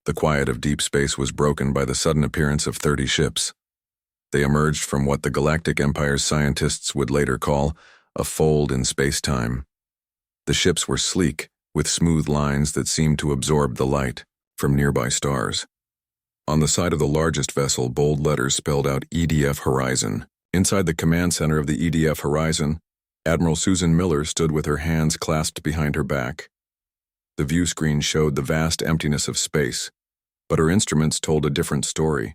The quiet of deep space was broken by the sudden appearance of 30 ships. They emerged from what the Galactic Empire's scientists would later call a fold in space-time. The ships were sleek, with smooth lines that seemed to absorb the light from nearby stars. On the side of the largest vessel, bold letters spelled out EDF Horizon. Inside the command center of the EDF Horizon, Admiral Susan Miller stood with her hands clasped behind her back. The view screen showed the vast emptiness of space, but her instruments told a different story.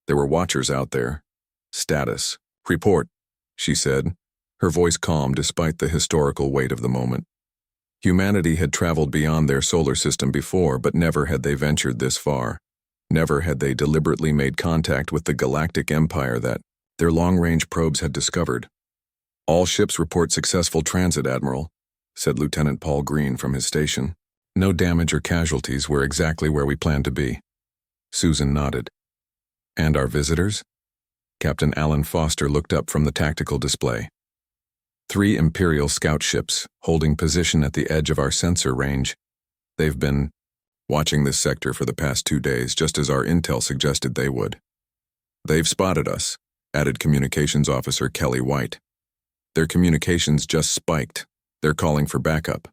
There were watchers out there. Status. Report, she said, her voice calm despite the historical weight of the moment. Humanity had traveled beyond their solar system before, but never had they ventured this far. Never had they deliberately made contact with the Galactic Empire that their long-range probes had discovered. "All ships report successful transit, Admiral," said Lieutenant Paul Green from his station. "No damage or casualties. We're exactly where we planned to be." Susan nodded. "And our visitors?" Captain Alan Foster looked up from the tactical display. 3 Imperial scout ships, holding position at the edge of our sensor range. They've been watching this sector for the past 2 days, just as our intel suggested they would. "They've spotted us," added Communications Officer Kelly White. "Their communications just spiked. They're calling for backup."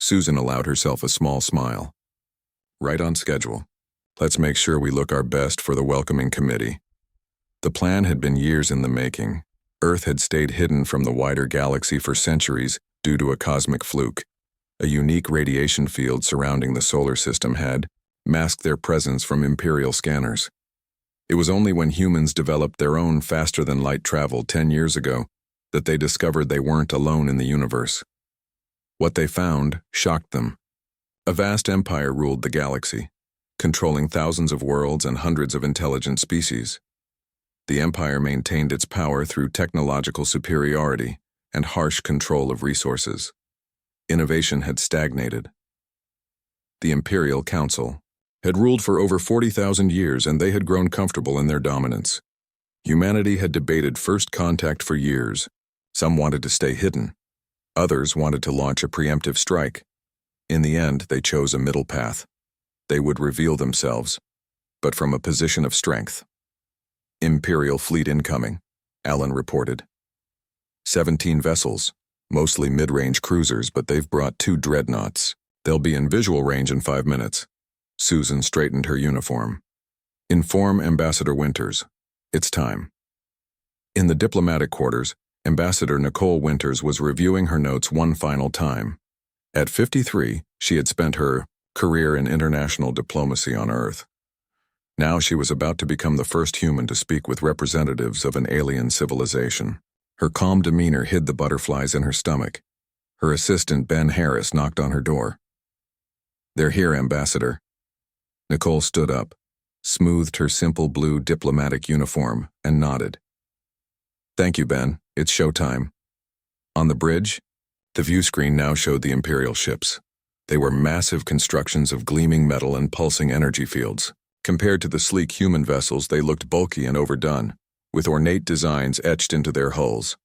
Susan allowed herself a small smile. "Right on schedule. Let's make sure we look our best for the welcoming committee." The plan had been years in the making. Earth had stayed hidden from the wider galaxy for centuries due to a cosmic fluke. A unique radiation field surrounding the solar system had masked their presence from Imperial scanners. It was only when humans developed their own faster-than-light travel 10 years ago that they discovered they weren't alone in the universe. What they found shocked them. A vast empire ruled the galaxy, controlling thousands of worlds and hundreds of intelligent species. The empire maintained its power through technological superiority and harsh control of resources. Innovation had stagnated. The Imperial Council had ruled for over 40,000 years, and they had grown comfortable in their dominance. Humanity had debated first contact for years. Some wanted to stay hidden. Others wanted to launch a preemptive strike. In the end, they chose a middle path. They would reveal themselves, but from a position of strength. "Imperial fleet incoming," Allen reported. 17 vessels, mostly mid-range cruisers, but they've brought 2 dreadnoughts. They'll be in visual range in 5 minutes. Susan straightened her uniform. "Inform Ambassador Winters. It's time." In the diplomatic quarters, Ambassador Nicole Winters was reviewing her notes one final time. At 53, she had spent her career in international diplomacy on Earth. Now she was about to become the first human to speak with representatives of an alien civilization. Her calm demeanor hid the butterflies in her stomach. Her assistant, Ben Harris, knocked on her door. "They're here, Ambassador." Nicole stood up, smoothed her simple blue diplomatic uniform, and nodded. "Thank you, Ben. It's showtime." On the bridge, the view screen now showed the Imperial ships. They were massive constructions of gleaming metal and pulsing energy fields. Compared to the sleek human vessels, they looked bulky and overdone, with ornate designs etched into their hulls.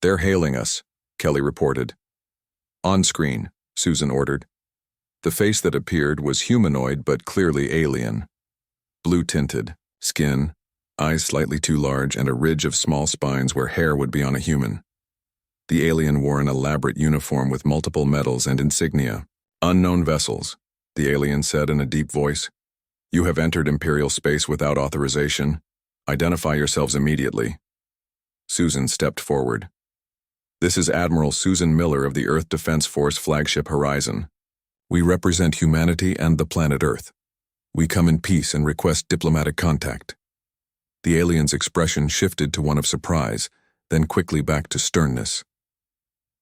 "They're hailing us," Kelly reported. "On screen," Susan ordered. The face that appeared was humanoid but clearly alien. Blue-tinted, skin, eyes slightly too large, and a ridge of small spines where hair would be on a human. The alien wore an elaborate uniform with multiple medals and insignia. "Unknown vessels," the alien said in a deep voice. "You have entered Imperial space without authorization. Identify yourselves immediately." Susan stepped forward. "This is Admiral Susan Miller of the Earth Defense Force flagship Horizon. We represent humanity and the planet Earth. We come in peace and request diplomatic contact." The alien's expression shifted to one of surprise, then quickly back to sternness.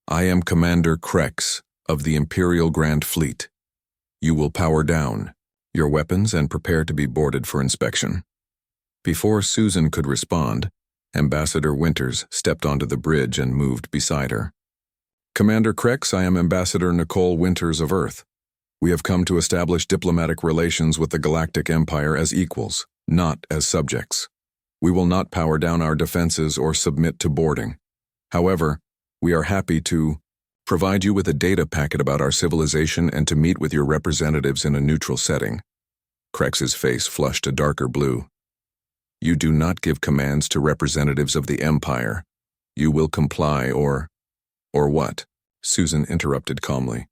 "I am Commander Krex of the Imperial Grand Fleet. You will power down your weapons and prepare to be boarded for inspection." Before Susan could respond, Ambassador Winters stepped onto the bridge and moved beside her. "Commander Krex, I am Ambassador Nicole Winters of Earth. We have come to establish diplomatic relations with the Galactic Empire as equals, not as subjects. We will not power down our defenses or submit to boarding. However, we are happy to provide you with a data packet about our civilization and to meet with your representatives in a neutral setting. Krex's face flushed a darker blue. You do not give commands to representatives of the Empire. You will comply or what? Susan interrupted calmly.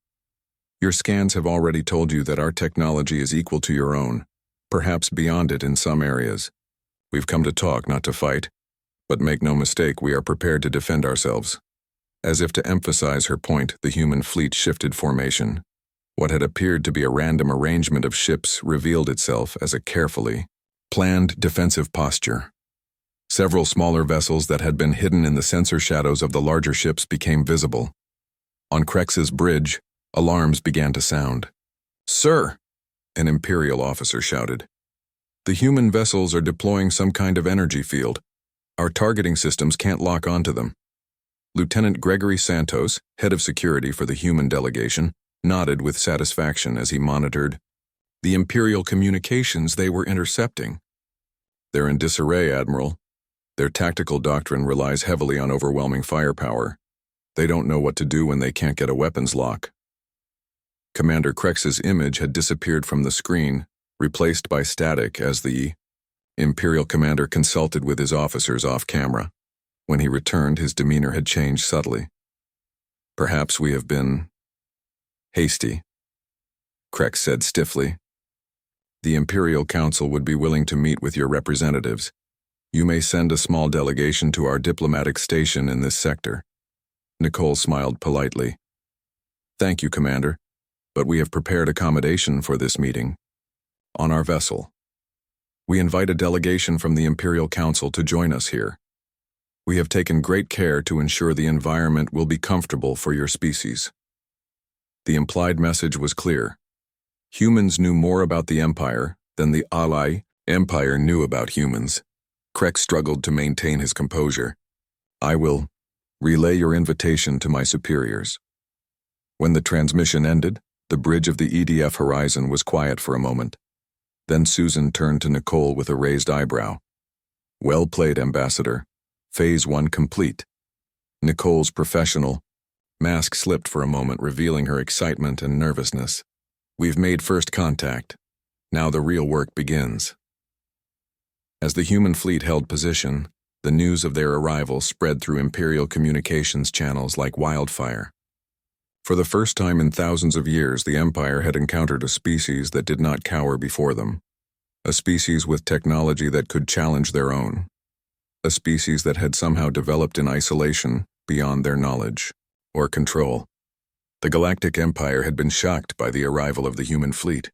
Your scans have already told you that our technology is equal to your own, perhaps beyond it in some areas. We've come to talk, not to fight. But make no mistake, we are prepared to defend ourselves. As if to emphasize her point, the human fleet shifted formation. What had appeared to be a random arrangement of ships revealed itself as a carefully planned defensive posture. Several smaller vessels that had been hidden in the sensor shadows of the larger ships became visible. On Krex's bridge, alarms began to sound. "Sir!" an Imperial officer shouted. "The human vessels are deploying some kind of energy field. Our targeting systems can't lock onto them." Lieutenant Gregory Santos, head of security for the human delegation, nodded with satisfaction as he monitored the Imperial communications they were intercepting. "They're in disarray, Admiral. Their tactical doctrine relies heavily on overwhelming firepower. They don't know what to do when they can't get a weapons lock." Commander Krex's image had disappeared from the screen, replaced by static as the Imperial commander consulted with his officers off camera. When he returned, his demeanor had changed subtly. "Perhaps we have been hasty," Krex said stiffly. "The Imperial Council would be willing to meet with your representatives. You may send a small delegation to our diplomatic station in this sector." Nicole smiled politely. "Thank you, Commander, but we have prepared accommodation for this meeting. On our vessel. We invite a delegation from the Imperial Council to join us here. We have taken great care to ensure the environment will be comfortable for your species." The implied message was clear. Humans knew more about the Empire than the ally Empire knew about humans. Krex struggled to maintain his composure. "I will relay your invitation to my superiors." When the transmission ended, the bridge of the EDF horizon was quiet for a moment. Then Susan turned to Nicole with a raised eyebrow. "Well played, Ambassador. Phase 1 complete." Nicole's professional mask slipped for a moment, revealing her excitement and nervousness. "We've made first contact. Now the real work begins." As the human fleet held position, the news of their arrival spread through Imperial communications channels like wildfire. For the first time in thousands of years, the Empire had encountered a species that did not cower before them. A species with technology that could challenge their own. A species that had somehow developed in isolation beyond their knowledge or control. The Galactic Empire had been shocked by the arrival of the human fleet.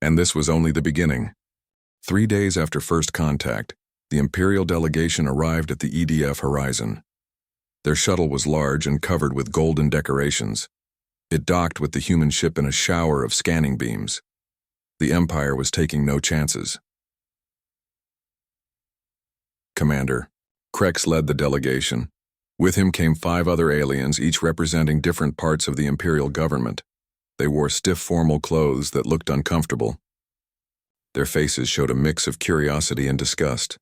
And this was only the beginning. 3 days after first contact, the Imperial delegation arrived at the EDF horizon. Their shuttle was large and covered with golden decorations. It docked with the human ship in a shower of scanning beams. The Empire was taking no chances. Commander Krex led the delegation. With him came 5 other aliens, each representing different parts of the Imperial government. They wore stiff formal clothes that looked uncomfortable. Their faces showed a mix of curiosity and disgust.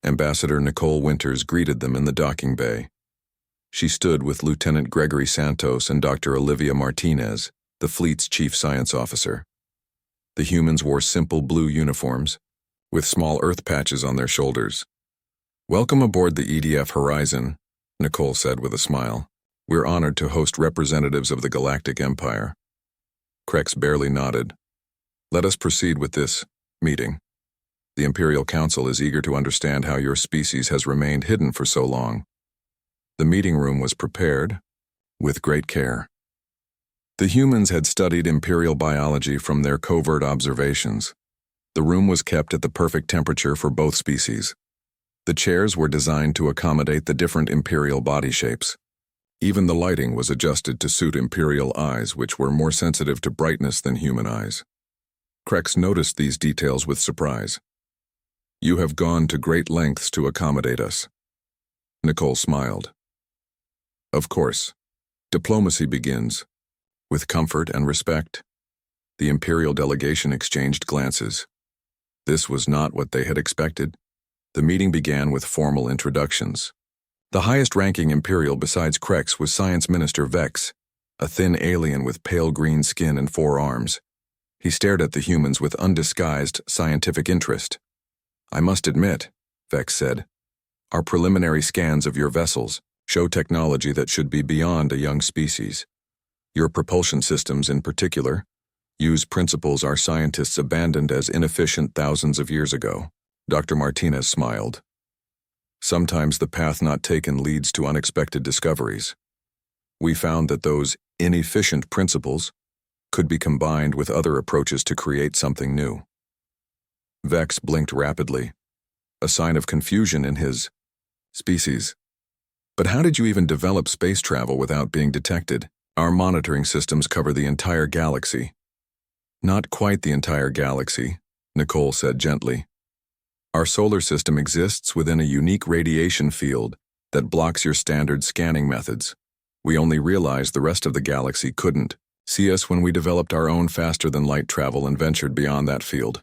Ambassador Nicole Winters greeted them in the docking bay. She stood with Lieutenant Gregory Santos and Dr. Olivia Martinez, the fleet's chief science officer. The humans wore simple blue uniforms, with small earth patches on their shoulders. "Welcome aboard the EDF Horizon," Nicole said with a smile. "We're honored to host representatives of the Galactic Empire." Krex barely nodded. "Let us proceed with this meeting. The Imperial Council is eager to understand how your species has remained hidden for so long." The meeting room was prepared with great care. The humans had studied Imperial biology from their covert observations. The room was kept at the perfect temperature for both species. The chairs were designed to accommodate the different Imperial body shapes. Even the lighting was adjusted to suit Imperial eyes, which were more sensitive to brightness than human eyes. Krex noticed these details with surprise. "You have gone to great lengths to accommodate us." Nicole smiled. "Of course. Diplomacy begins with comfort and respect." The Imperial delegation exchanged glances. This was not what they had expected. The meeting began with formal introductions. The highest-ranking Imperial besides Krex was Science Minister Vex, a thin alien with pale green skin and 4 arms. He stared at the humans with undisguised scientific interest. "I must admit," Vex said, "our preliminary scans of your vessels show technology that should be beyond a young species. Your propulsion systems, in particular, use principles our scientists abandoned as inefficient thousands of years ago." Dr. Martinez smiled. "Sometimes the path not taken leads to unexpected discoveries. We found that those inefficient principles could be combined with other approaches to create something new." Vex blinked rapidly, a sign of confusion in his species. "But how did you even develop space travel without being detected? Our monitoring systems cover the entire galaxy." "Not quite the entire galaxy," Nicole said gently. "Our solar system exists within a unique radiation field that blocks your standard scanning methods. We only realized the rest of the galaxy couldn't see us when we developed our own faster-than-light travel and ventured beyond that field."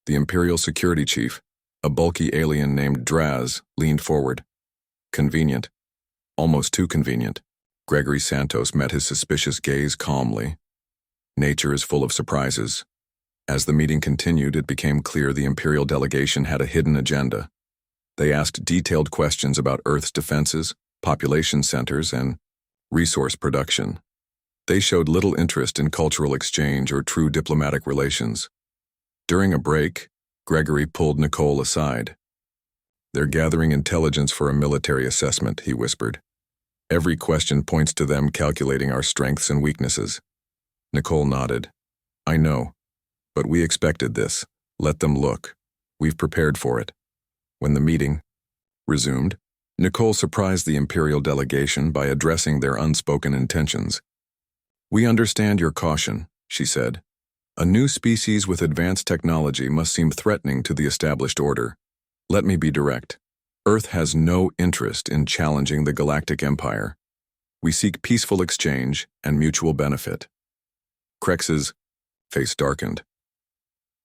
The Imperial Security Chief, a bulky alien named Draz, leaned forward. "Convenient. Almost too convenient." Gregory Santos met his suspicious gaze calmly. "Nature is full of surprises." As the meeting continued, it became clear the Imperial delegation had a hidden agenda. They asked detailed questions about Earth's defenses, population centers, and resource production. They showed little interest in cultural exchange or true diplomatic relations. During a break, Gregory pulled Nicole aside. "They're gathering intelligence for a military assessment," he whispered. "Every question points to them calculating our strengths and weaknesses." Nicole nodded. "I know. But we expected this. Let them look. We've prepared for it." When the meeting resumed, Nicole surprised the Imperial delegation by addressing their unspoken intentions. "We understand your caution," she said. "A new species with advanced technology must seem threatening to the established order. Let me be direct. Earth has no interest in challenging the Galactic Empire. We seek peaceful exchange and mutual benefit." Krex's face darkened.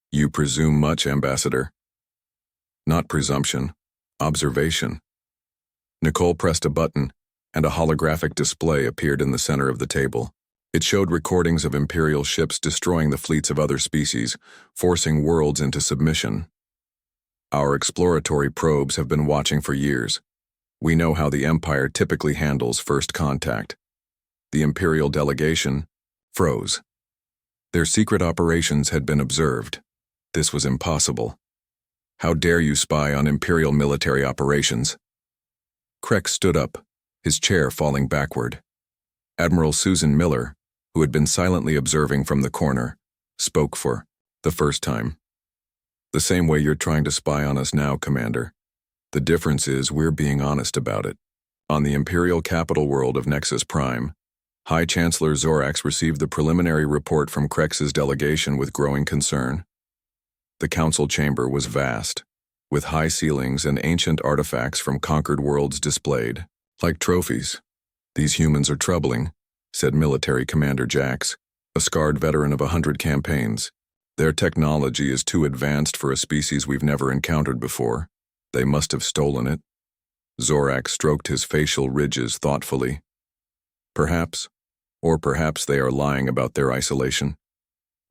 "You presume much, Ambassador." "Not presumption. Observation." Nicole pressed a button, and a holographic display appeared in the center of the table. It showed recordings of Imperial ships destroying the fleets of other species, forcing worlds into submission. "Our exploratory probes have been watching for years. We know how the Empire typically handles first contact." The Imperial delegation froze. Their secret operations had been observed. This was impossible. "How dare you spy on Imperial military operations?" Krex stood up, his chair falling backward. Admiral Susan Miller, who had been silently observing from the corner, spoke for the first time. "The same way you're trying to spy on us now, Commander. The difference is we're being honest about it." On the Imperial capital world of Nexus Prime, High Chancellor Zorax received the preliminary report from Krex's delegation with growing concern. The council chamber was vast, with high ceilings and ancient artifacts from conquered worlds displayed, like trophies. "These humans are troubling," said Military Commander Jax, a scarred veteran of 100 campaigns. "Their technology is too advanced for a species we've never encountered before. They must have stolen it." Zorax stroked his facial ridges thoughtfully. "Perhaps, or perhaps they are lying about their isolation.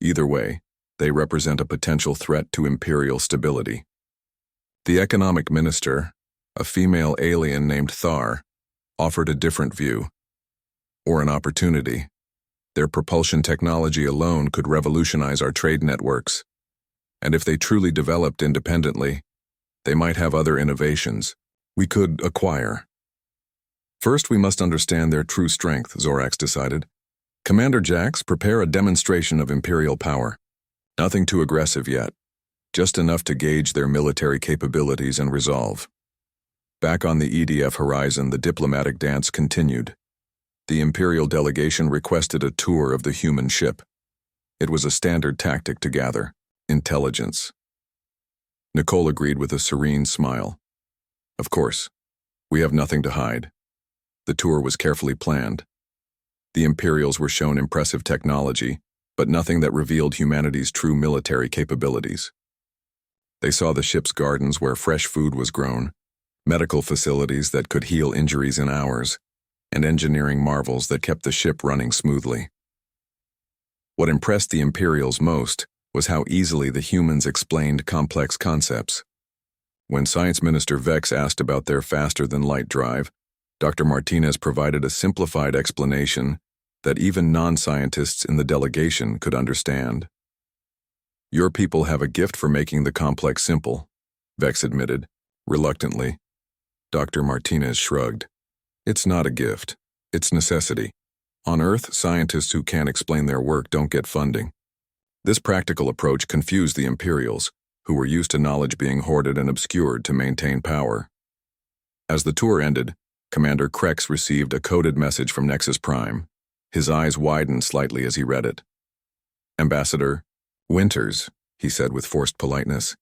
Either way, they represent a potential threat to Imperial stability." The economic minister, a female alien named Thar, offered a different view. "Or an opportunity. Their propulsion technology alone could revolutionize our trade networks. And if they truly developed independently, they might have other innovations we could acquire." "First, we must understand their true strength," Zorax decided. "Commander Jax, prepare a demonstration of Imperial power. Nothing too aggressive yet, just enough to gauge their military capabilities and resolve." Back on the EDF horizon, the diplomatic dance continued. The Imperial delegation requested a tour of the human ship. It was a standard tactic to gather intelligence. Nicole agreed with a serene smile. "Of course, we have nothing to hide." The tour was carefully planned. The Imperials were shown impressive technology, but nothing that revealed humanity's true military capabilities. They saw the ship's gardens where fresh food was grown, medical facilities that could heal injuries in hours, and engineering marvels that kept the ship running smoothly. What impressed the Imperials most was how easily the humans explained complex concepts. When Science Minister Vex asked about their faster-than-light drive, Dr. Martinez provided a simplified explanation that even non-scientists in the delegation could understand. "Your people have a gift for making the complex simple," Vex admitted, reluctantly. Dr. Martinez shrugged. "It's not a gift. It's necessity. On Earth, scientists who can't explain their work don't get funding." This practical approach confused the Imperials, who were used to knowledge being hoarded and obscured to maintain power. As the tour ended, Commander Krex received a coded message from Nexus Prime. His eyes widened slightly as he read it. "Ambassador Winters," he said with forced politeness,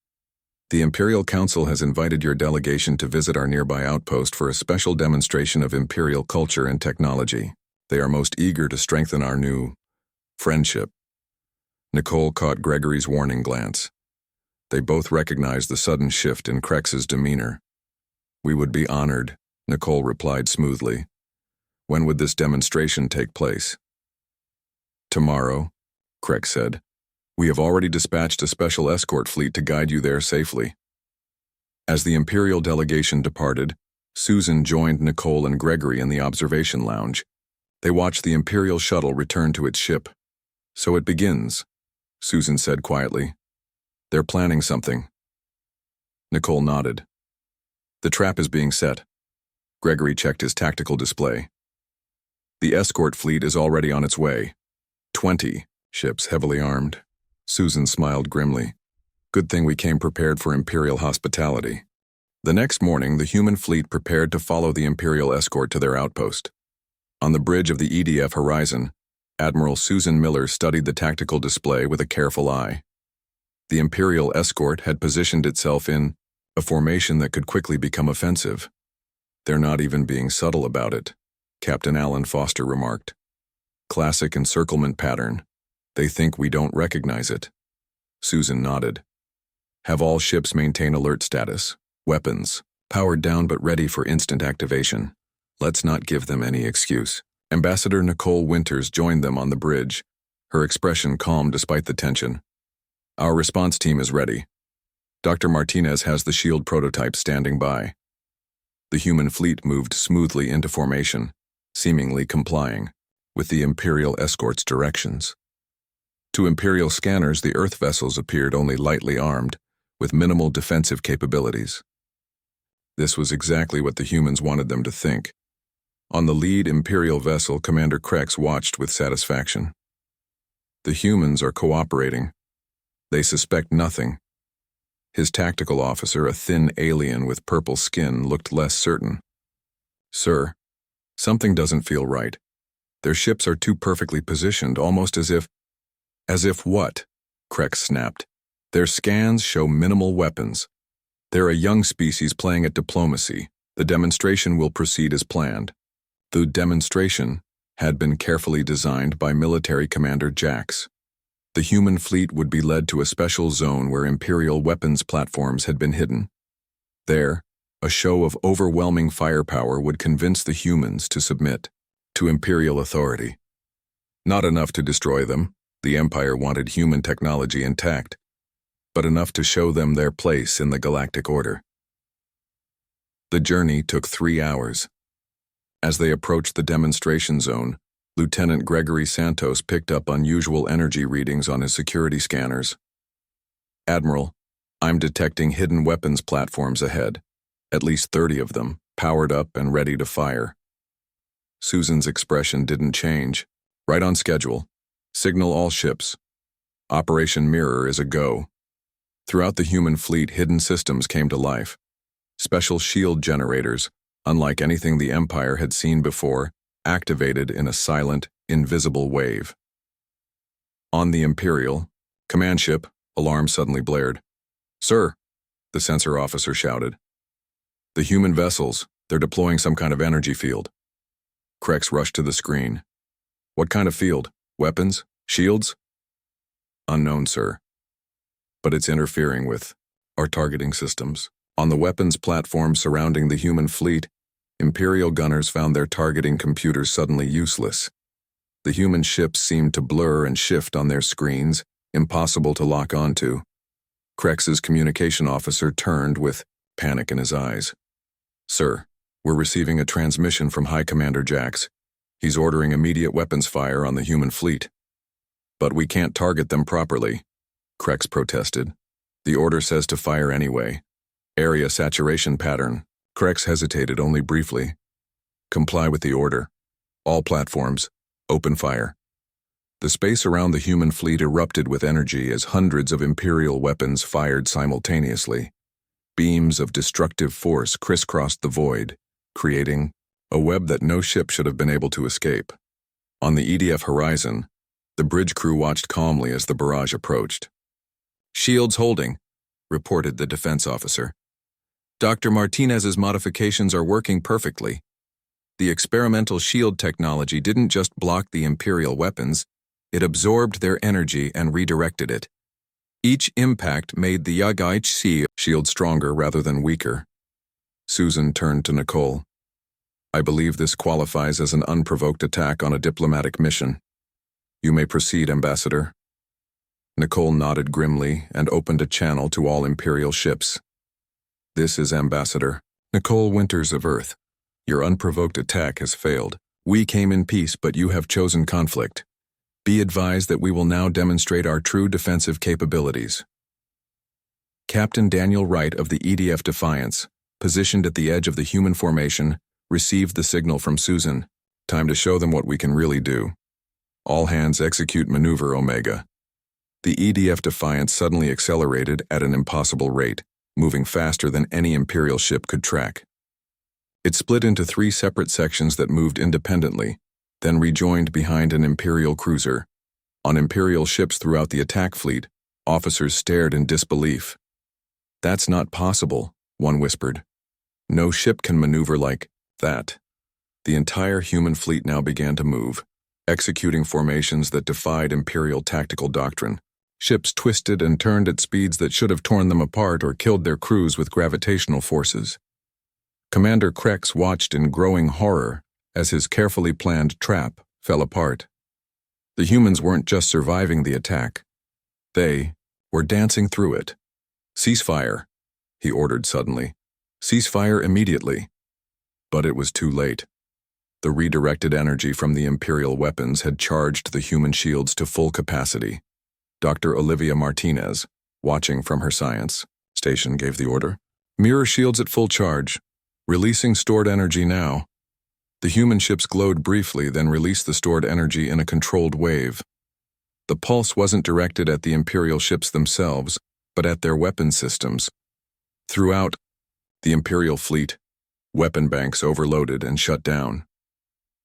"the Imperial Council has invited your delegation to visit our nearby outpost for a special demonstration of Imperial culture and technology. They are most eager to strengthen our new friendship." Nicole caught Gregory's warning glance. They both recognized the sudden shift in Krex's demeanor. "We would be honored," Nicole replied smoothly. "When would this demonstration take place?" "Tomorrow," Krex said. "We have already dispatched a special escort fleet to guide you there safely." As the Imperial delegation departed, Susan joined Nicole and Gregory in the observation lounge. They watched the Imperial shuttle return to its ship. "So it begins," Susan said quietly. "They're planning something." Nicole nodded. "The trap is being set." Gregory checked his tactical display. "The escort fleet is already on its way. 20 ships heavily armed." Susan smiled grimly. "Good thing we came prepared for Imperial hospitality." The next morning, the human fleet prepared to follow the Imperial escort to their outpost. On the bridge of the EDF horizon, Admiral Susan Miller studied the tactical display with a careful eye. The Imperial escort had positioned itself in a formation that could quickly become offensive. "They're not even being subtle about it," Captain Alan Foster remarked. "Classic encirclement pattern. They think we don't recognize it." Susan nodded. "Have all ships maintain alert status. Weapons powered down but ready for instant activation. Let's not give them any excuse." Ambassador Nicole Winters joined them on the bridge, her expression calm despite the tension. "Our response team is ready. Dr. Martinez has the shield prototype standing by." The human fleet moved smoothly into formation, seemingly complying with the Imperial escort's directions. To Imperial scanners, the Earth vessels appeared only lightly armed, with minimal defensive capabilities. This was exactly what the humans wanted them to think. On the lead Imperial vessel, Commander Krex watched with satisfaction. The humans are cooperating. They suspect nothing. His tactical officer, a thin alien with purple skin, looked less certain. "Sir, something doesn't feel right. Their ships are too perfectly positioned, almost as if..." "As if what?" Krex snapped. "Their scans show minimal weapons. They're a young species playing at diplomacy. The demonstration will proceed as planned." The demonstration had been carefully designed by Military Commander Jax. The human fleet would be led to a special zone where Imperial weapons platforms had been hidden. There, a show of overwhelming firepower would convince the humans to submit to Imperial authority. Not enough to destroy them, the Empire wanted human technology intact, but enough to show them their place in the galactic order. The journey took 3 hours. As they approached the demonstration zone, Lieutenant Gregory Santos picked up unusual energy readings on his security scanners. "Admiral, I'm detecting hidden weapons platforms ahead, at least 30 of them, powered up and ready to fire." Susan's expression didn't change. "Right on schedule. Signal all ships. Operation Mirror is a go." Throughout the human fleet, hidden systems came to life. Special shield generators, unlike anything the Empire had seen before, activated in a silent, invisible wave. On the Imperial command ship, alarm suddenly blared. "Sir," the sensor officer shouted. "The human vessels, they're deploying some kind of energy field." Krex rushed to the screen. "What kind of field? Weapons? Shields?" "Unknown, sir. But it's interfering with our targeting systems." On the weapons platform surrounding the human fleet, Imperial gunners found their targeting computers suddenly useless. The human ships seemed to blur and shift on their screens, impossible to lock onto. Krex's communication officer turned with panic in his eyes. "Sir, we're receiving a transmission from High Commander Jax. He's ordering immediate weapons fire on the human fleet." "But we can't target them properly," Krex protested. "The order says to fire anyway. Area saturation pattern." Krex hesitated only briefly. "Comply with the order. All platforms, open fire." The space around the human fleet erupted with energy as hundreds of Imperial weapons fired simultaneously. Beams of destructive force crisscrossed the void, creating a web that no ship should have been able to escape. On the EDF horizon, the bridge crew watched calmly as the barrage approached. "Shields holding," reported the defense officer. "Dr. Martinez's modifications are working perfectly. The experimental shield technology didn't just block the Imperial weapons, it absorbed their energy and redirected it. Each impact made the HFY shield stronger rather than weaker." Susan turned to Nicole. "I believe this qualifies as an unprovoked attack on a diplomatic mission. You may proceed, Ambassador." Nicole nodded grimly and opened a channel to all Imperial ships. "This is Ambassador Nicole Winters of Earth. Your unprovoked attack has failed. We came in peace, but you have chosen conflict. Be advised that we will now demonstrate our true defensive capabilities." Captain Daniel Wright of the EDF Defiance, positioned at the edge of the human formation, received the signal from Susan. "Time to show them what we can really do. All hands execute Maneuver Omega." The EDF Defiance suddenly accelerated at an impossible rate, moving faster than any Imperial ship could track. It split into 3 separate sections that moved independently, then rejoined behind an Imperial cruiser. On Imperial ships throughout the attack fleet, officers stared in disbelief. "That's not possible," one whispered. "No ship can maneuver like that." The entire human fleet now began to move, executing formations that defied Imperial tactical doctrine. Ships twisted and turned at speeds that should have torn them apart or killed their crews with gravitational forces. Commander Krex watched in growing horror as his carefully planned trap fell apart. The humans weren't just surviving the attack. They were dancing through it. "Ceasefire," he ordered suddenly. "Ceasefire immediately." But it was too late. The redirected energy from the Imperial weapons had charged the human shields to full capacity. Dr. Olivia Martinez, watching from her science station, gave the order. "Mirror shields at full charge. Releasing stored energy now." The human ships glowed briefly, then released the stored energy in a controlled wave. The pulse wasn't directed at the Imperial ships themselves, but at their weapon systems. Throughout the Imperial fleet, weapon banks overloaded and shut down.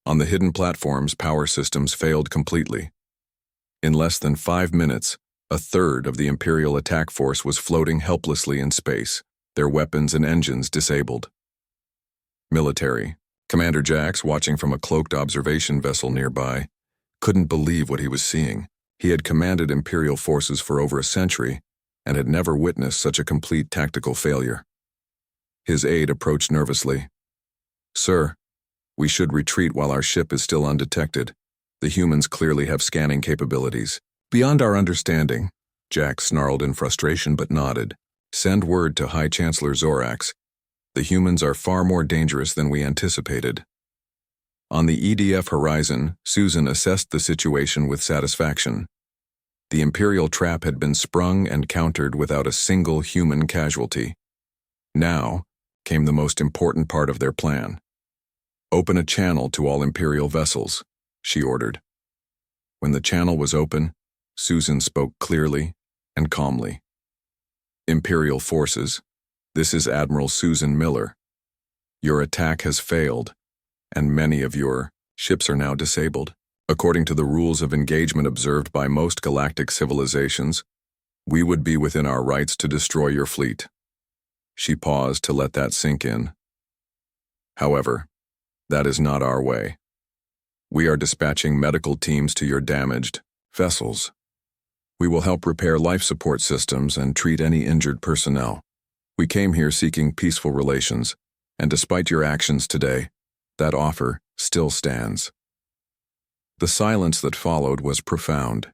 On the hidden platforms, power systems failed completely. In less than 5 minutes, a third of the Imperial attack force was floating helplessly in space, their weapons and engines disabled. Military. Commander Jax, watching from a cloaked observation vessel nearby, couldn't believe what he was seeing. He had commanded Imperial forces for over a century and had never witnessed such a complete tactical failure. His aide approached nervously. "Sir, we should retreat while our ship is still undetected. The humans clearly have scanning capabilities. Beyond our understanding." Jax snarled in frustration but nodded. "Send word to High Chancellor Zorax. The humans are far more dangerous than we anticipated." On the EDF horizon, Susan assessed the situation with satisfaction. The Imperial trap had been sprung and countered without a single human casualty. Now came the most important part of their plan. "Open a channel to all Imperial vessels," she ordered. When the channel was open, Susan spoke clearly and calmly. "Imperial forces, this is Admiral Susan Miller. Your attack has failed, and many of your ships are now disabled. According to the rules of engagement observed by most galactic civilizations, we would be within our rights to destroy your fleet." She paused to let that sink in. "However, that is not our way. We are dispatching medical teams to your damaged vessels. We will help repair life support systems and treat any injured personnel. We came here seeking peaceful relations, and despite your actions today, that offer still stands." The silence that followed was profound.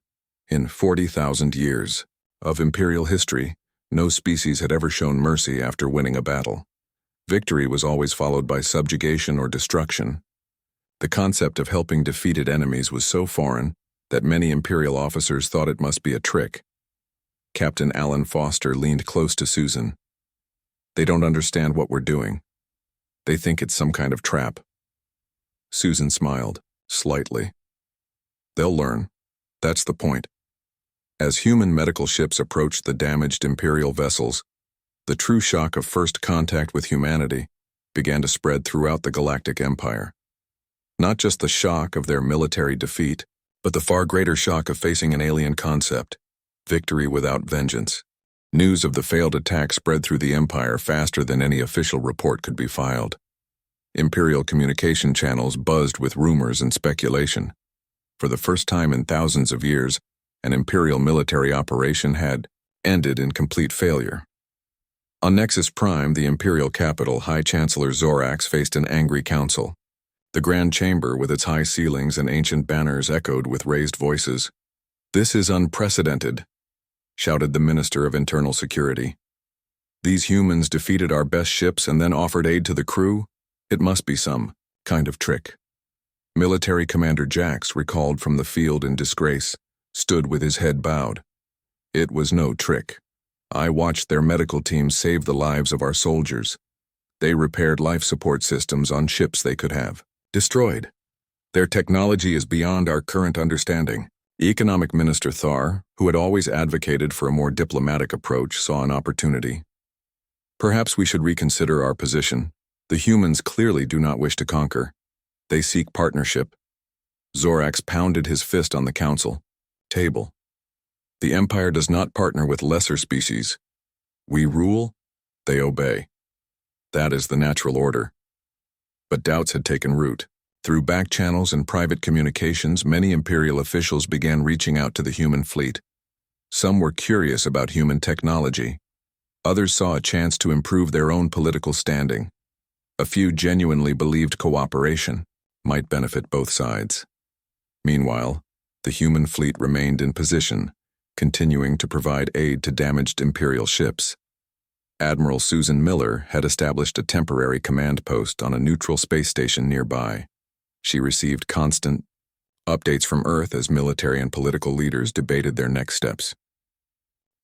In 40,000 years of imperial history, no species had ever shown mercy after winning a battle. Victory was always followed by subjugation or destruction. The concept of helping defeated enemies was so foreign that many imperial officers thought it must be a trick. Captain Alan Foster leaned close to Susan. "They don't understand what we're doing. They think it's some kind of trap." Susan smiled, slightly. "They'll learn. That's the point." As human medical ships approached the damaged imperial vessels, the true shock of first contact with humanity began to spread throughout the Galactic Empire. Not just the shock of their military defeat, but the far greater shock of facing an alien concept, victory without vengeance. News of the failed attack spread through the Empire faster than any official report could be filed. Imperial communication channels buzzed with rumors and speculation. For the first time in thousands of years, an Imperial military operation had ended in complete failure. On Nexus Prime, the Imperial capital, High Chancellor Zorax faced an angry council. The Grand Chamber, with its high ceilings and ancient banners, echoed with raised voices. "This is unprecedented," shouted the Minister of Internal Security. "These humans defeated our best ships and then offered aid to the crew? It must be some kind of trick." Military Commander Jax, recalled from the field in disgrace, stood with his head bowed. "It was no trick. I watched their medical team save the lives of our soldiers. They repaired life support systems on ships they could have destroyed. Their technology is beyond our current understanding." Economic Minister Thar, who had always advocated for a more diplomatic approach, saw an opportunity. "Perhaps we should reconsider our position. The humans clearly do not wish to conquer. They seek partnership." Zorax pounded his fist on the council table. "The Empire does not partner with lesser species. We rule, they obey. That is the natural order." But doubts had taken root. Through back channels and private communications, many Imperial officials began reaching out to the human fleet. Some were curious about human technology. Others saw a chance to improve their own political standing. A few genuinely believed cooperation might benefit both sides. Meanwhile, the human fleet remained in position, continuing to provide aid to damaged Imperial ships. Admiral Susan Miller had established a temporary command post on a neutral space station nearby. She received constant updates from Earth as military and political leaders debated their next steps.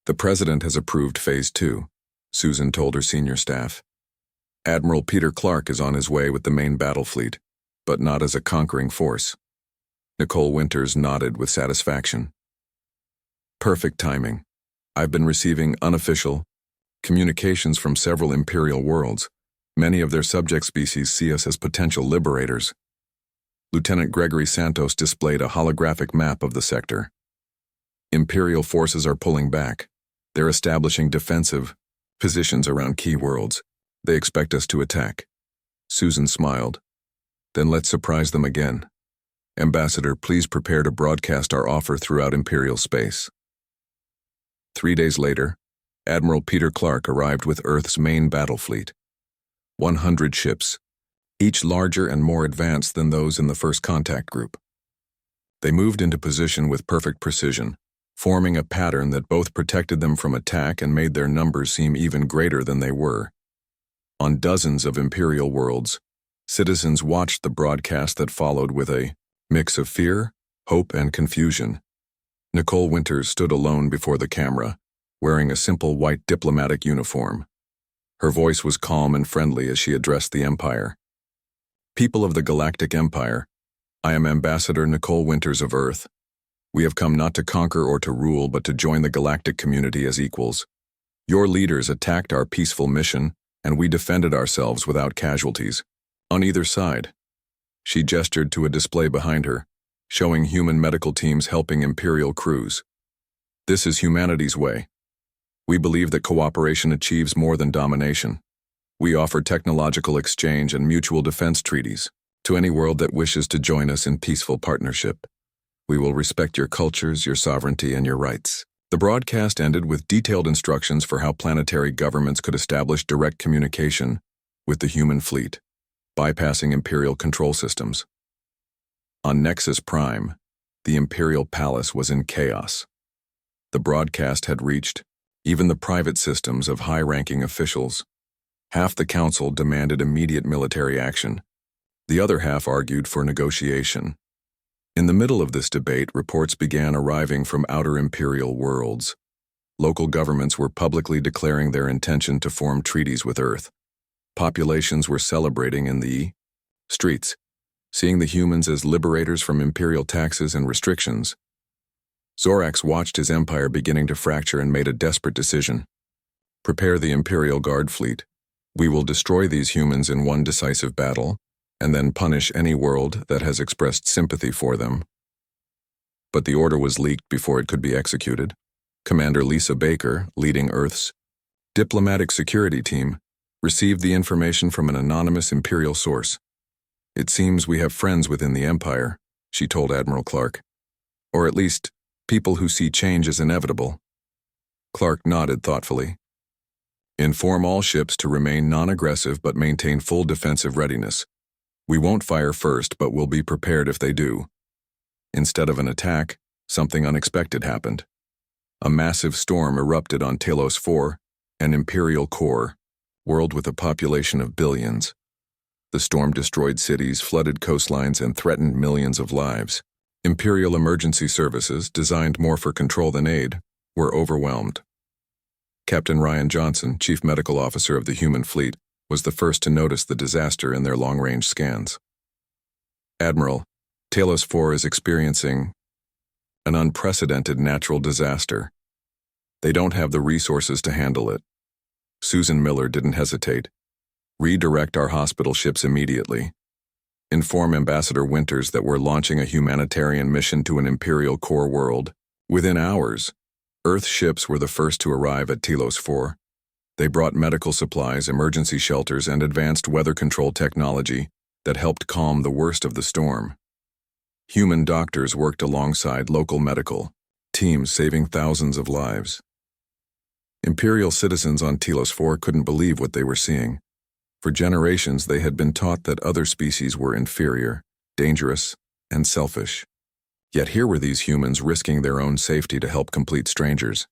"The President has approved Phase 2, Susan told her senior staff. "Admiral Peter Clark is on his way with the main battle fleet, but not as a conquering force." Nicole Winters nodded with satisfaction. "Perfect timing. I've been receiving unofficial communications from several Imperial worlds. Many of their subject species see us as potential liberators." Lieutenant Gregory Santos displayed a holographic map of the sector. "Imperial forces are pulling back. They're establishing defensive positions around key worlds. They expect us to attack." Susan smiled. "Then let's surprise them again. Ambassador, please prepare to broadcast our offer throughout Imperial space." 3 days later, Admiral Peter Clark arrived with Earth's main battle fleet. 100 ships, each larger and more advanced than those in the first contact group. They moved into position with perfect precision, forming a pattern that both protected them from attack and made their numbers seem even greater than they were. On dozens of Imperial worlds, citizens watched the broadcast that followed with a mix of fear, hope, and confusion. Nicole Winters stood alone before the camera, wearing a simple white diplomatic uniform. Her voice was calm and friendly as she addressed the Empire. "People of the Galactic Empire, I am Ambassador Nicole Winters of Earth. We have come not to conquer or to rule, but to join the galactic community as equals. Your leaders attacked our peaceful mission, and we defended ourselves without casualties. On either side." She gestured to a display behind her, showing human medical teams helping Imperial crews. "This is humanity's way. We believe that cooperation achieves more than domination. We offer technological exchange and mutual defense treaties to any world that wishes to join us in peaceful partnership. We will respect your cultures, your sovereignty, and your rights." The broadcast ended with detailed instructions for how planetary governments could establish direct communication with the human fleet, bypassing Imperial control systems. On Nexus Prime, the Imperial Palace was in chaos. The broadcast had reached even the private systems of high-ranking officials. Half the council demanded immediate military action. The other half argued for negotiation. In the middle of this debate, reports began arriving from outer Imperial worlds. Local governments were publicly declaring their intention to form treaties with Earth. Populations were celebrating in the streets, seeing the humans as liberators from Imperial taxes and restrictions. Zorax watched his empire beginning to fracture and made a desperate decision. Prepare the Imperial Guard fleet. We will destroy these humans in one decisive battle, and then punish any world that has expressed sympathy for them. But the order was leaked before it could be executed. Commander Lisa Baker, leading Earth's diplomatic security team, received the information from an anonymous Imperial source. It seems we have friends within the Empire, she told Admiral Clark. Or at least, people who see change as inevitable. Clark nodded thoughtfully. Inform all ships to remain non-aggressive but maintain full defensive readiness. We won't fire first, but we'll be prepared if they do. Instead of an attack, something unexpected happened. A massive storm erupted on Talos 4, an Imperial core, world with a population of billions. The storm destroyed cities, flooded coastlines, and threatened millions of lives. Imperial emergency services, designed more for control than aid, were overwhelmed. Captain Ryan Johnson, Chief Medical Officer of the human fleet, was the first to notice the disaster in their long-range scans. Admiral, Talos 4 is experiencing an unprecedented natural disaster. They don't have the resources to handle it. Susan Miller didn't hesitate. Redirect our hospital ships immediately. Inform Ambassador Winters that we're launching a humanitarian mission to an Imperial core world. Within hours, Earth ships were the first to arrive at Talos 4. They brought medical supplies, emergency shelters, and advanced weather control technology that helped calm the worst of the storm. Human doctors worked alongside local medical teams, saving thousands of lives. Imperial citizens on Talos 4 couldn't believe what they were seeing. For generations, they had been taught that other species were inferior, dangerous, and selfish. Yet here were these humans risking their own safety to help complete strangers.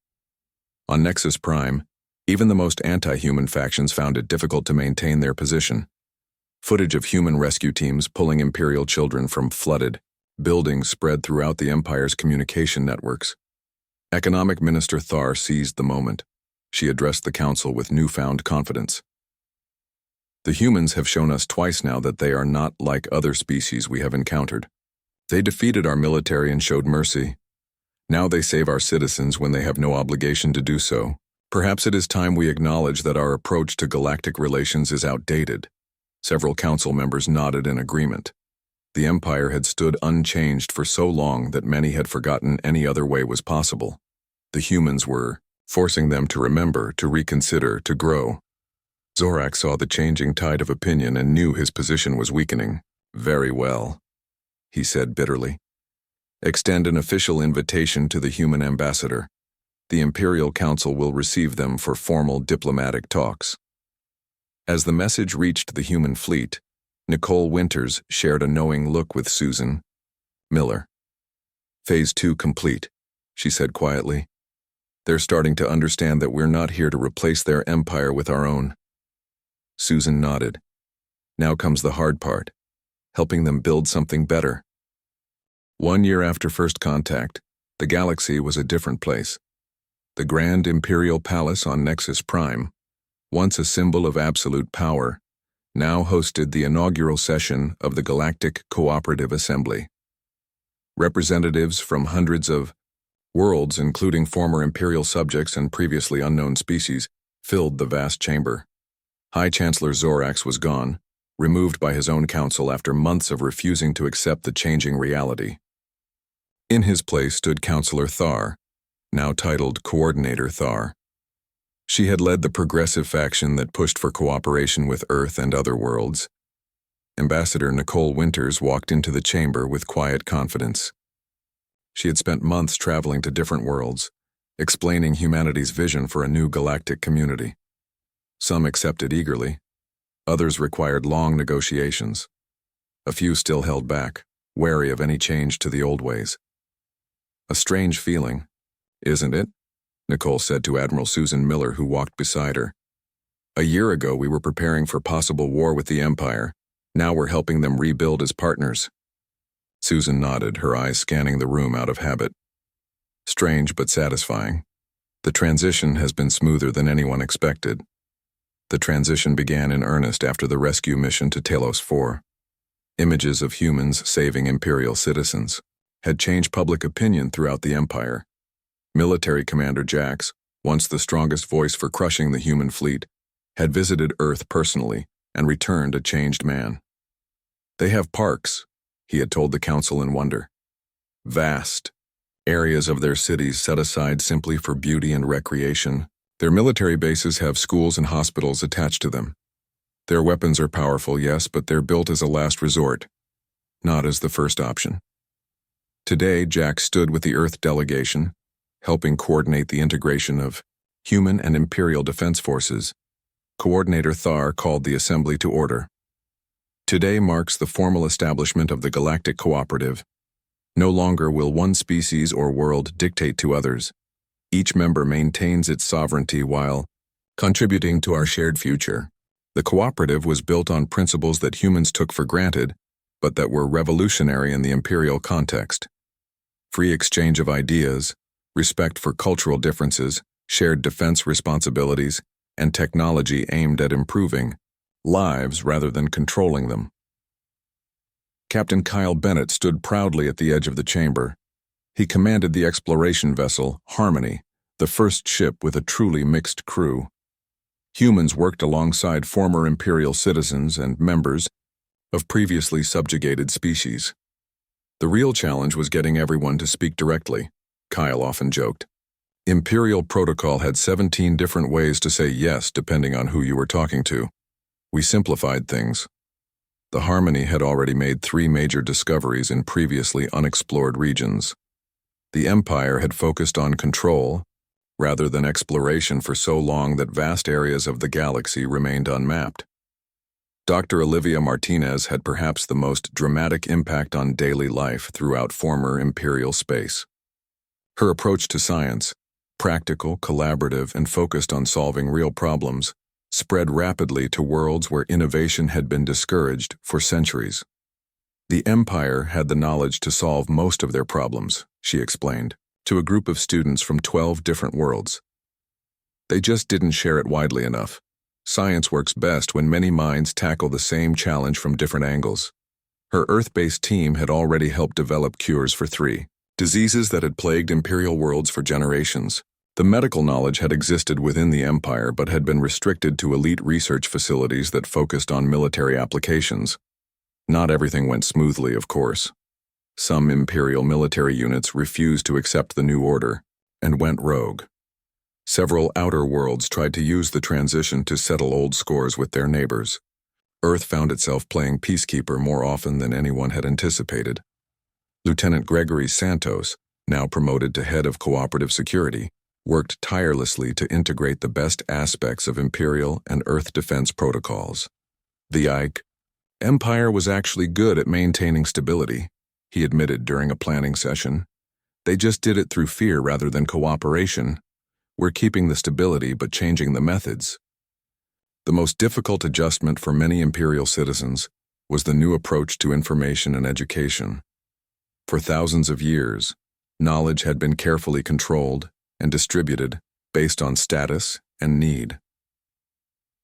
On Nexus Prime, even the most anti-human factions found it difficult to maintain their position. Footage of human rescue teams pulling Imperial children from flooded buildings spread throughout the Empire's communication networks. Economic Minister Thar seized the moment. She addressed the Council with newfound confidence. The humans have shown us twice now that they are not like other species we have encountered. They defeated our military and showed mercy. Now they save our citizens when they have no obligation to do so. Perhaps it is time we acknowledge that our approach to galactic relations is outdated. Several council members nodded in agreement. The Empire had stood unchanged for so long that many had forgotten any other way was possible. The humans were forcing them to remember, to reconsider, to grow. Zorax saw the changing tide of opinion and knew his position was weakening. Very well, he said bitterly. Extend an official invitation to the human ambassador. The Imperial Council will receive them for formal diplomatic talks. As the message reached the human fleet, Nicole Winters shared a knowing look with Susan Miller. Phase 2 complete, she said quietly. They're starting to understand that we're not here to replace their empire with our own. Susan nodded. Now comes the hard part, helping them build something better. 1 year after first contact, the galaxy was a different place. The Grand Imperial Palace on Nexus Prime, once a symbol of absolute power, now hosted the inaugural session of the Galactic Cooperative Assembly. Representatives from hundreds of worlds, including former Imperial subjects and previously unknown species, filled the vast chamber. High Chancellor Zorax was gone, removed by his own council after months of refusing to accept the changing reality. In his place stood Councillor Thar, now titled Coordinator Thar. She had led the progressive faction that pushed for cooperation with Earth and other worlds. Ambassador Nicole Winters walked into the chamber with quiet confidence. She had spent months traveling to different worlds, explaining humanity's vision for a new galactic community. Some accepted eagerly, others required long negotiations. A few still held back, wary of any change to the old ways. A strange feeling, isn't it? Nicole said to Admiral Susan Miller, who walked beside her. A year ago we were preparing for possible war with the Empire. Now we're helping them rebuild as partners. Susan nodded, her eyes scanning the room out of habit. Strange but satisfying. The transition has been smoother than anyone expected. The transition began in earnest after the rescue mission to Talos 4. Images of humans saving Imperial citizens had changed public opinion throughout the Empire. Military Commander Jax, once the strongest voice for crushing the human fleet, had visited Earth personally and returned a changed man. They have parks, he had told the Council in wonder. Vast areas of their cities set aside simply for beauty and recreation. Their military bases have schools and hospitals attached to them. Their weapons are powerful, yes, but they're built as a last resort, not as the first option. Today, Jack stood with the Earth delegation, helping coordinate the integration of human and Imperial defense forces. Coordinator Thar called the assembly to order. Today marks the formal establishment of the Galactic Cooperative. No longer will one species or world dictate to others. Each member maintains its sovereignty while contributing to our shared future. The cooperative was built on principles that humans took for granted, but that were revolutionary in the Imperial context. Free exchange of ideas, respect for cultural differences, shared defense responsibilities, and technology aimed at improving lives rather than controlling them. Captain Kyle Bennett stood proudly at the edge of the chamber. He commanded the exploration vessel, Harmony, the first ship with a truly mixed crew. Humans worked alongside former Imperial citizens and members of previously subjugated species. The real challenge was getting everyone to speak directly, Kyle often joked. Imperial protocol had 17 different ways to say yes depending on who you were talking to. We simplified things. The Harmony had already made 3 major discoveries in previously unexplored regions. The Empire had focused on control, rather than exploration for so long that vast areas of the galaxy remained unmapped. Dr. Olivia Martinez had perhaps the most dramatic impact on daily life throughout former Imperial space. Her approach to science, practical, collaborative, and focused on solving real problems, spread rapidly to worlds where innovation had been discouraged for centuries. The Empire had the knowledge to solve most of their problems, she explained, to a group of students from 12 different worlds. They just didn't share it widely enough. Science works best when many minds tackle the same challenge from different angles. Her Earth-based team had already helped develop cures for 3 diseases that had plagued Imperial worlds for generations. The medical knowledge had existed within the Empire but had been restricted to elite research facilities that focused on military applications. Not everything went smoothly, of course. Some Imperial military units refused to accept the new order and went rogue. Several outer worlds tried to use the transition to settle old scores with their neighbors. Earth found itself playing peacekeeper more often than anyone had anticipated. Lieutenant Gregory Santos, now promoted to head of cooperative security, worked tirelessly to integrate the best aspects of Imperial and Earth defense protocols. The Empire was actually good at maintaining stability, he admitted during a planning session. They just did it through fear rather than cooperation. We're keeping the stability but changing the methods. The most difficult adjustment for many Imperial citizens was the new approach to information and education. For thousands of years, knowledge had been carefully controlled and distributed based on status and need.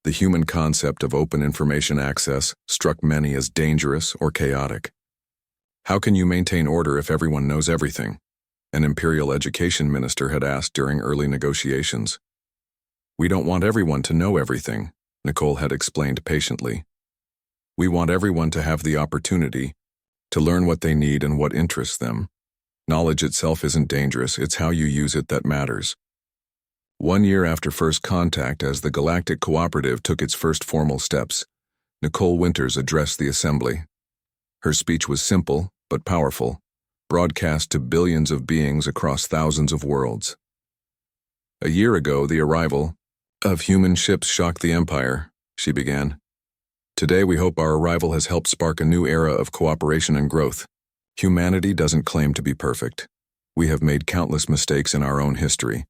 The human concept of open information access struck many as dangerous or chaotic. How can you maintain order if everyone knows everything? An Imperial education minister had asked during early negotiations. We don't want everyone to know everything, Nicole had explained patiently. We want everyone to have the opportunity to learn what they need and what interests them. Knowledge itself isn't dangerous, it's how you use it that matters. 1 year after first contact, as the Galactic Cooperative took its first formal steps, Nicole Winters addressed the assembly. Her speech was simple but powerful, broadcast to billions of beings across thousands of worlds. A year ago, the arrival of human ships shocked the Empire, she began. Today, we hope our arrival has helped spark a new era of cooperation and growth. Humanity doesn't claim to be perfect. We have made countless mistakes in our own history.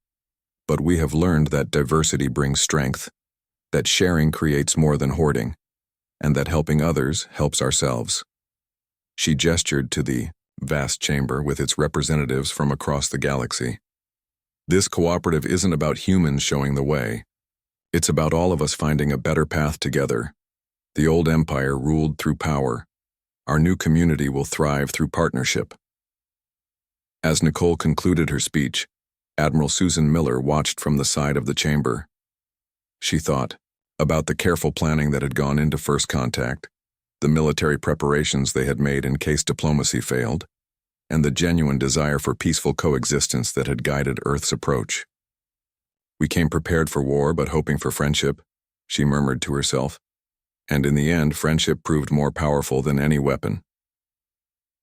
But we have learned that diversity brings strength, that sharing creates more than hoarding, and that helping others helps ourselves. She gestured to the vast chamber with its representatives from across the galaxy. This cooperative isn't about humans showing the way. It's about all of us finding a better path together. The old empire ruled through power. Our new community will thrive through partnership. As Nicole concluded her speech, Admiral Susan Miller watched from the side of the chamber. She thought about the careful planning that had gone into first contact, the military preparations they had made in case diplomacy failed, and the genuine desire for peaceful coexistence that had guided Earth's approach. We came prepared for war but hoping for friendship, she murmured to herself, and in the end, friendship proved more powerful than any weapon.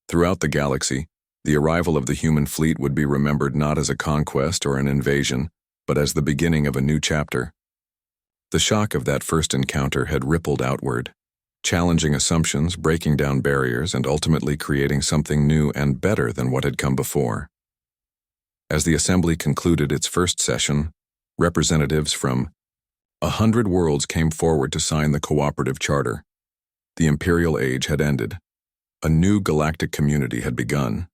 Throughout the galaxy, the arrival of the human fleet would be remembered not as a conquest or an invasion, but as the beginning of a new chapter. The shock of that first encounter had rippled outward, challenging assumptions, breaking down barriers, and ultimately creating something new and better than what had come before. As the assembly concluded its first session, representatives from 100 worlds came forward to sign the cooperative charter. The imperial age had ended. A new galactic community had begun.